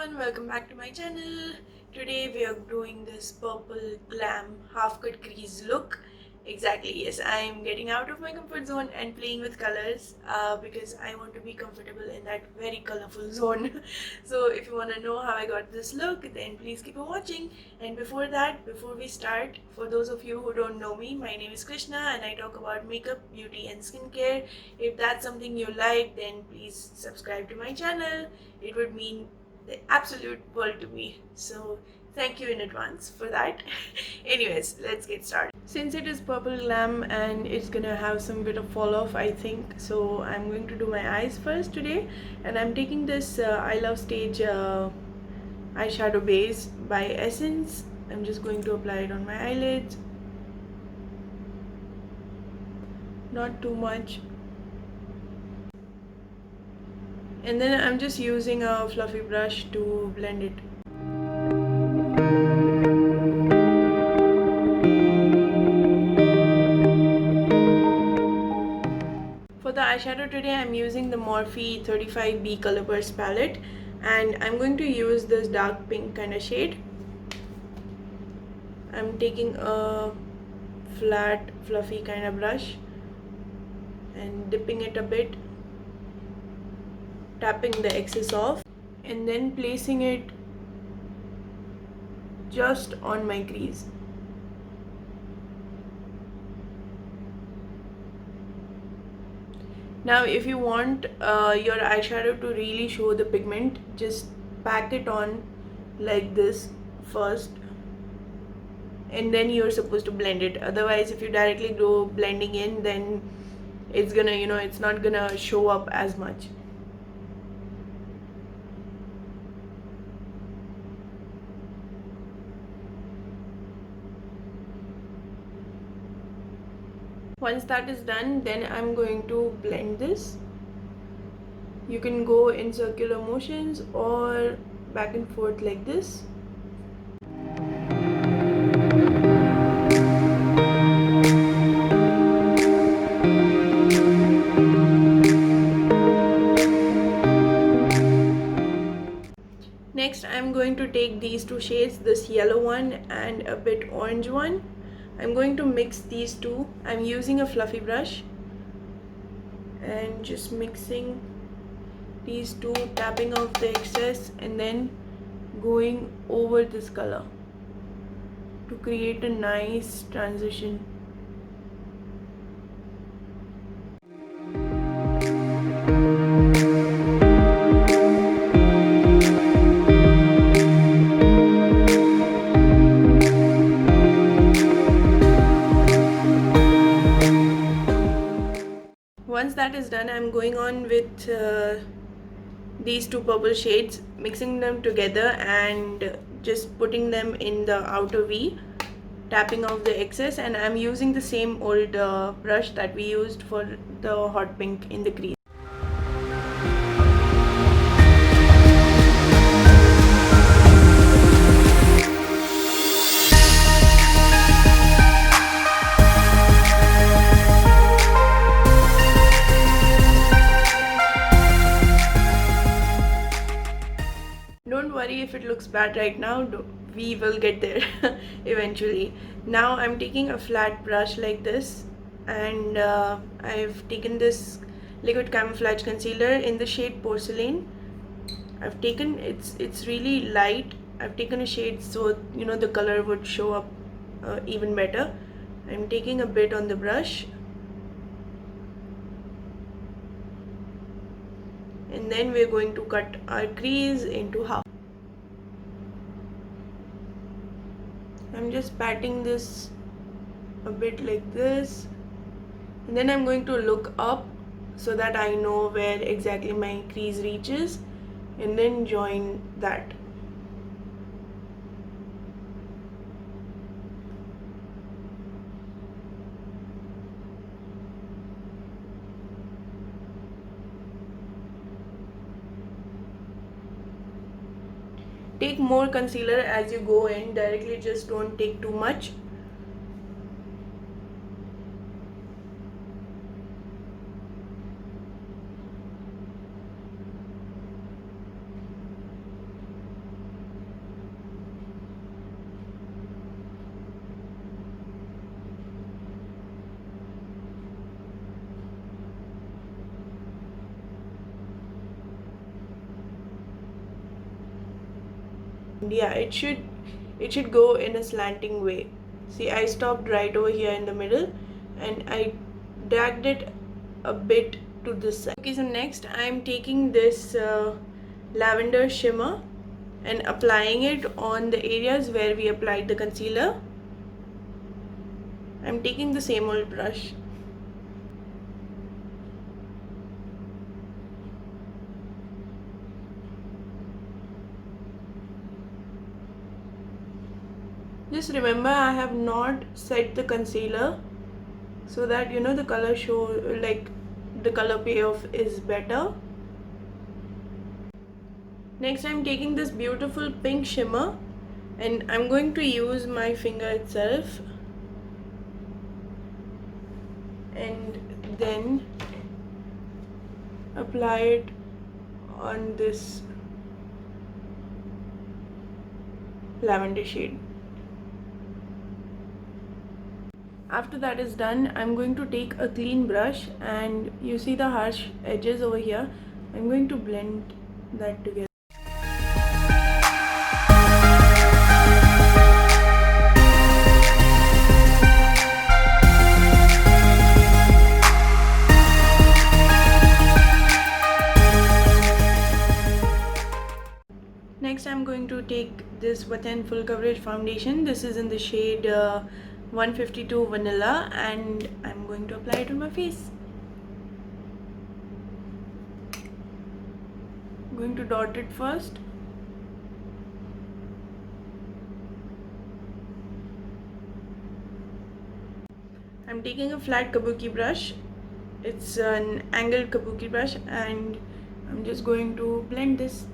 everyone, welcome back to my channel. Today we are doing this purple glam half cut crease look. Exactly, yes, I am getting out of my comfort zone and playing with colors because I want to be comfortable in that very colorful zone. So if you want to know how I got this look, then please keep on watching. And before that, before we start, for those of you who don't know me, my name is Krishna and I talk about makeup, beauty and skincare. If that's something you like, then please subscribe to my channel. It would mean the absolute world to me, so thank you in advance for that. Anyways, let's get started. Since it is purple glam and it's gonna have some bit of fall off, I think, so I'm going to do my eyes first today, and I'm taking this I Love Stage eyeshadow base by Essence. I'm just going to apply it on my eyelids, not too much. And then I'm just using a fluffy brush to blend it. For the eyeshadow today, I'm using the Morphe 35B Color Burst palette, and I'm going to use this dark pink kind of shade. I'm taking a flat, fluffy kind of brush and dipping it a bit, tapping the excess off, and then placing it just on my crease. Now if you want your eyeshadow to really show the pigment, just pack it on like this first, and then you're supposed to blend it. Otherwise, if you directly go blending in, then it's gonna, it's not gonna show up as much. Once that is done, then I'm going to blend this. You can go in circular motions or back and forth like this. Next, I'm going to take these two shades, this yellow one and a bit orange one. I'm going to mix these two. I'm using a fluffy brush and just mixing these two, tapping off the excess and then going over this color to create a nice transition. Once that is done, I'm going on with these two purple shades, mixing them together and just putting them in the outer V, tapping off the excess, and I'm using the same old brush that we used for the hot pink in the crease. Don't worry if it looks bad right now, we will get there eventually. Now I'm taking a flat brush like this, and I've taken this liquid camouflage concealer in the shade Porcelain. I've taken, it's really light. I've taken a shade so the color would show up even better. I'm taking a bit on the brush, and then we're going to cut our crease into half. I'm just patting this a bit like this, and then I'm going to look up so that I know where exactly my crease reaches, and then join that. Take more concealer as you go in directly, just don't take too much. Yeah, it should go in a slanting way. See, I stopped right over here in the middle and I dragged it a bit to this side. Okay, so next I'm taking this lavender shimmer and applying it on the areas where we applied the concealer. I'm taking the same old brush. Just remember, I have not set the concealer so that the color show, like the color payoff is better. Next I'm taking this beautiful pink shimmer and I'm going to use my finger itself and then apply it on this lavender shade. After that is done, I'm going to take a clean brush and you see the harsh edges over here. I'm going to blend that together. Next I'm going to take this Vatenn full coverage foundation. This is in the shade 152 vanilla and I'm going to apply it on my face. I'm going to dot it first. I'm taking a flat kabuki brush. It's an angled kabuki brush and I'm just going to blend this.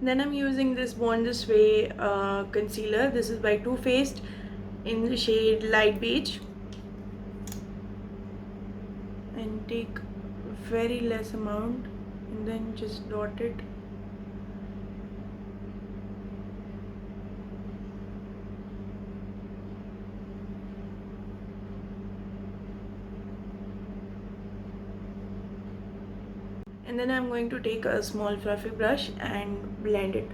Then I'm using this Born This Way concealer. This is by Too Faced in the shade light beige. And take very less amount and then just dot it. And then I'm going to take a small fluffy brush and blend it.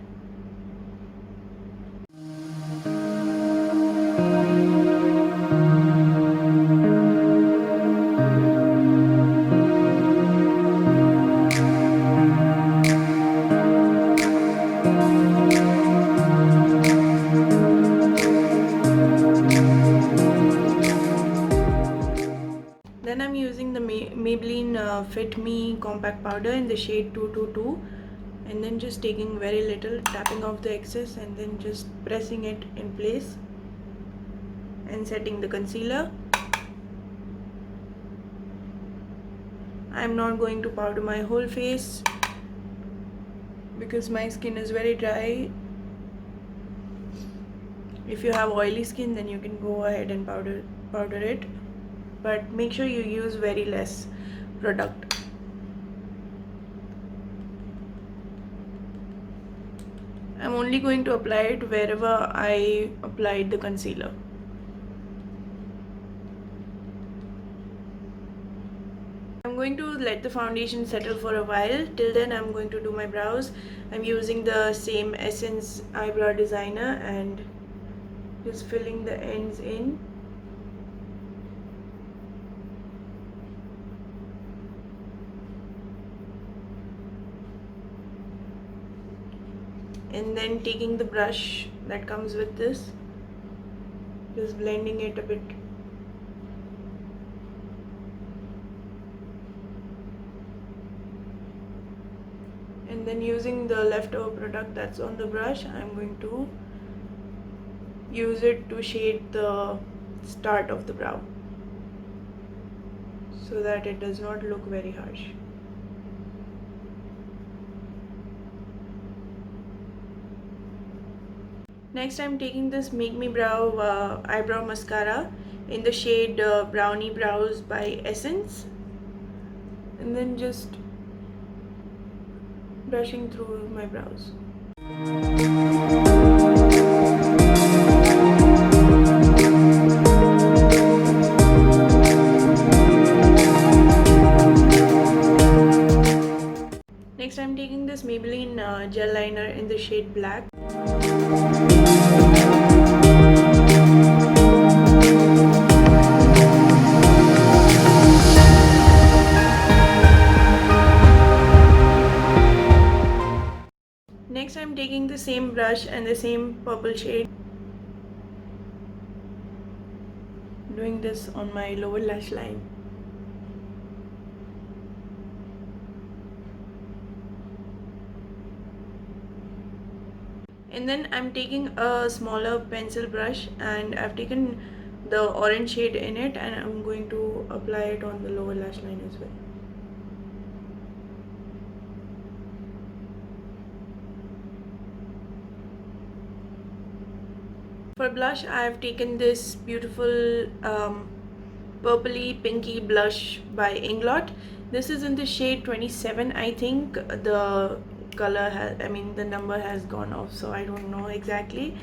Then I'm using the Maybelline Fit Me compact powder in the shade 222 and then just taking very little, tapping off the excess and then just pressing it in place and setting the concealer. I'm not going to powder my whole face because my skin is very dry. If you have oily skin, then you can go ahead and powder it, but make sure you use very less product. I'm only going to apply it wherever I applied the concealer. I'm going to let the foundation settle for a while. Till then I'm going to do my brows. I'm using the same Essence eyebrow designer and just filling the ends in. And then taking the brush that comes with this, just blending it a bit. And then using the leftover product that's on the brush, I'm going to use it to shade the start of the brow so that it does not look very harsh. Next I'm taking this Make Me Brow eyebrow mascara in the shade Browny Brows by Essence, and then just brushing through my brows. Next, I'm taking this Maybelline gel liner in the shade Black. Next, I'm taking the same brush and the same purple shade, doing this on my lower lash line. And then I'm taking a smaller pencil brush, and I've taken the orange shade in it, and I'm going to apply it on the lower lash line as well. For blush, I have taken this beautiful purpley pinky blush by Inglot. This is in the shade 27. I think the color has, the number has gone off, so I don't know exactly.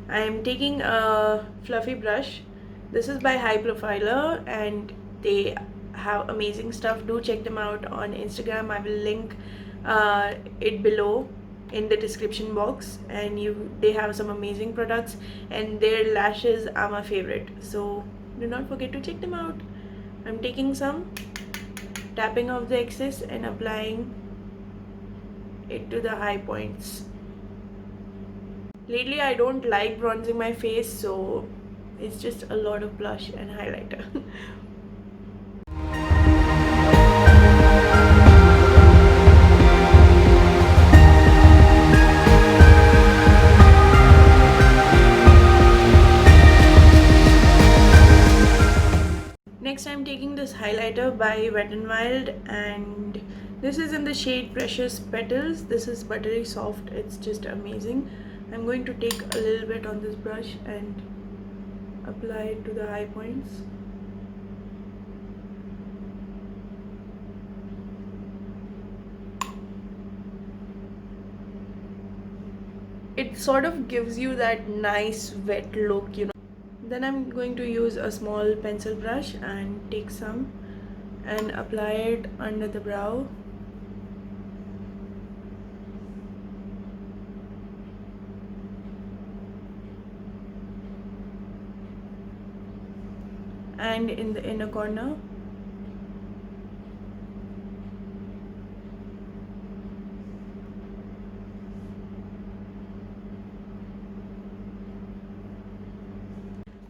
I am taking a fluffy brush. This is by HIGHPROFILER, and they have amazing stuff. Do check them out on Instagram. I will link it below in the description box, and they have some amazing products, and their lashes are my favorite, so do not forget to check them out. I'm taking some, tapping off the excess and applying it to the high points. Lately I don't like bronzing my face, so it's just a lot of blush and highlighter. Next, I'm taking this highlighter by Vatenn, and this is in the shade Precious Petals. This is buttery soft. It's just amazing. I'm going to take a little bit on this brush and apply it to the high points. It sort of gives you that nice wet look, you know. Then I'm going to use a small pencil brush and take some and apply it under the brow. And in the inner corner.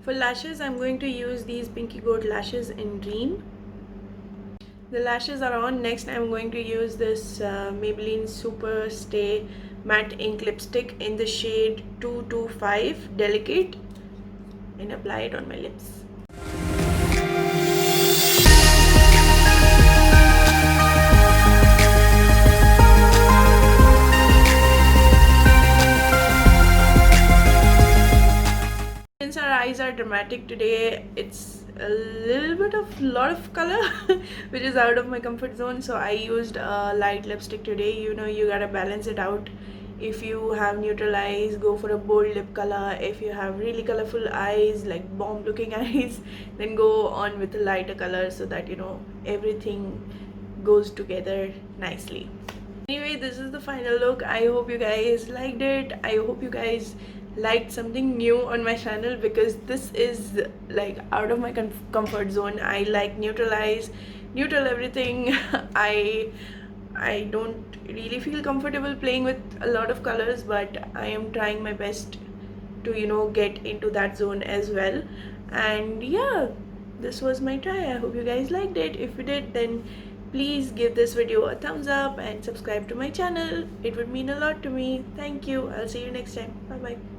For lashes, I'm going to use these Pinky Gold lashes in REEM. The lashes are on. Next, I'm going to use this Maybelline Super Stay Matte Ink Lipstick in the shade 225 Delicate, and apply it on my lips. Since our eyes are dramatic today, it's a lot of color which is out of my comfort zone, so I used a light lipstick today. You know, you gotta balance it out. If you have neutral eyes, go for a bold lip color. If you have really colorful eyes, like bomb looking eyes, then go on with a lighter color, so that, you know, everything goes together nicely. Anyway, this is the final look. I hope you guys liked it. I hope you guys liked something new on my channel, because this is like out of my comfort zone. I like neutral eyes, neutral everything. I don't really feel comfortable playing with a lot of colors, but I am trying my best to, you know, get into that zone as well. And yeah, this was my try. I hope you guys liked it. If you did, then please give this video a thumbs up and subscribe to my channel. It would mean a lot to me. Thank you. I'll see you next time. Bye bye.